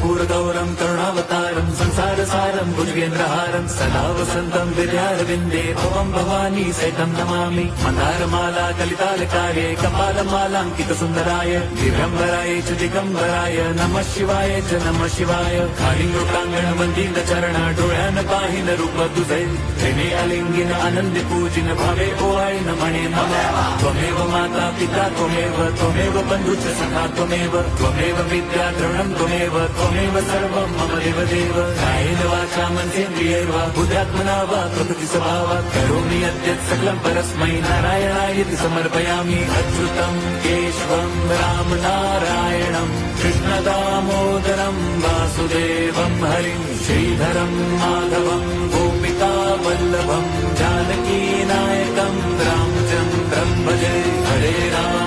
कर्पूरगौरं करुणावतारं संसारसारं भुजगेन्द्रहारं सदा वसन्तं विद्यारविन्दे भवं भवानी सहितं नमामि। मन्दारमाला कलितालकार्ये कपालमालाङ्कितसुन्दराय दिगम्बराय च दिगम्बराय नमः शिवाय च नमः शिवाय। कालिङ्गोटाङ्गणमन्दिरचरण डोळ्यान पाहिन रूप तुझे प्रेमे अलिंगिन आनंदे पूजिन भावे ओवाळिन म्हणे नमः। त्वमेव माता पिता त्वमेव बन्धुश्च सखा त्वमेव विद्या द्रवणं त्वमेव सर्वं मम देवदेव। कायेन वाचा मनसेन्द्रियैर्वा बुद्ध्यात्मना वा प्रकृति स्वभावात् करोमि यद्यत् सकलं परस्मै नारायणायति समर्पयामि। अच्युतं केशवं राम नारायणं कृष्णदामोदरं वासुदेवं हरिं श्रीधरं माधवं गोपिका वल्लभं जानकी नायकं रामचन्द्रं भजे। हरे राम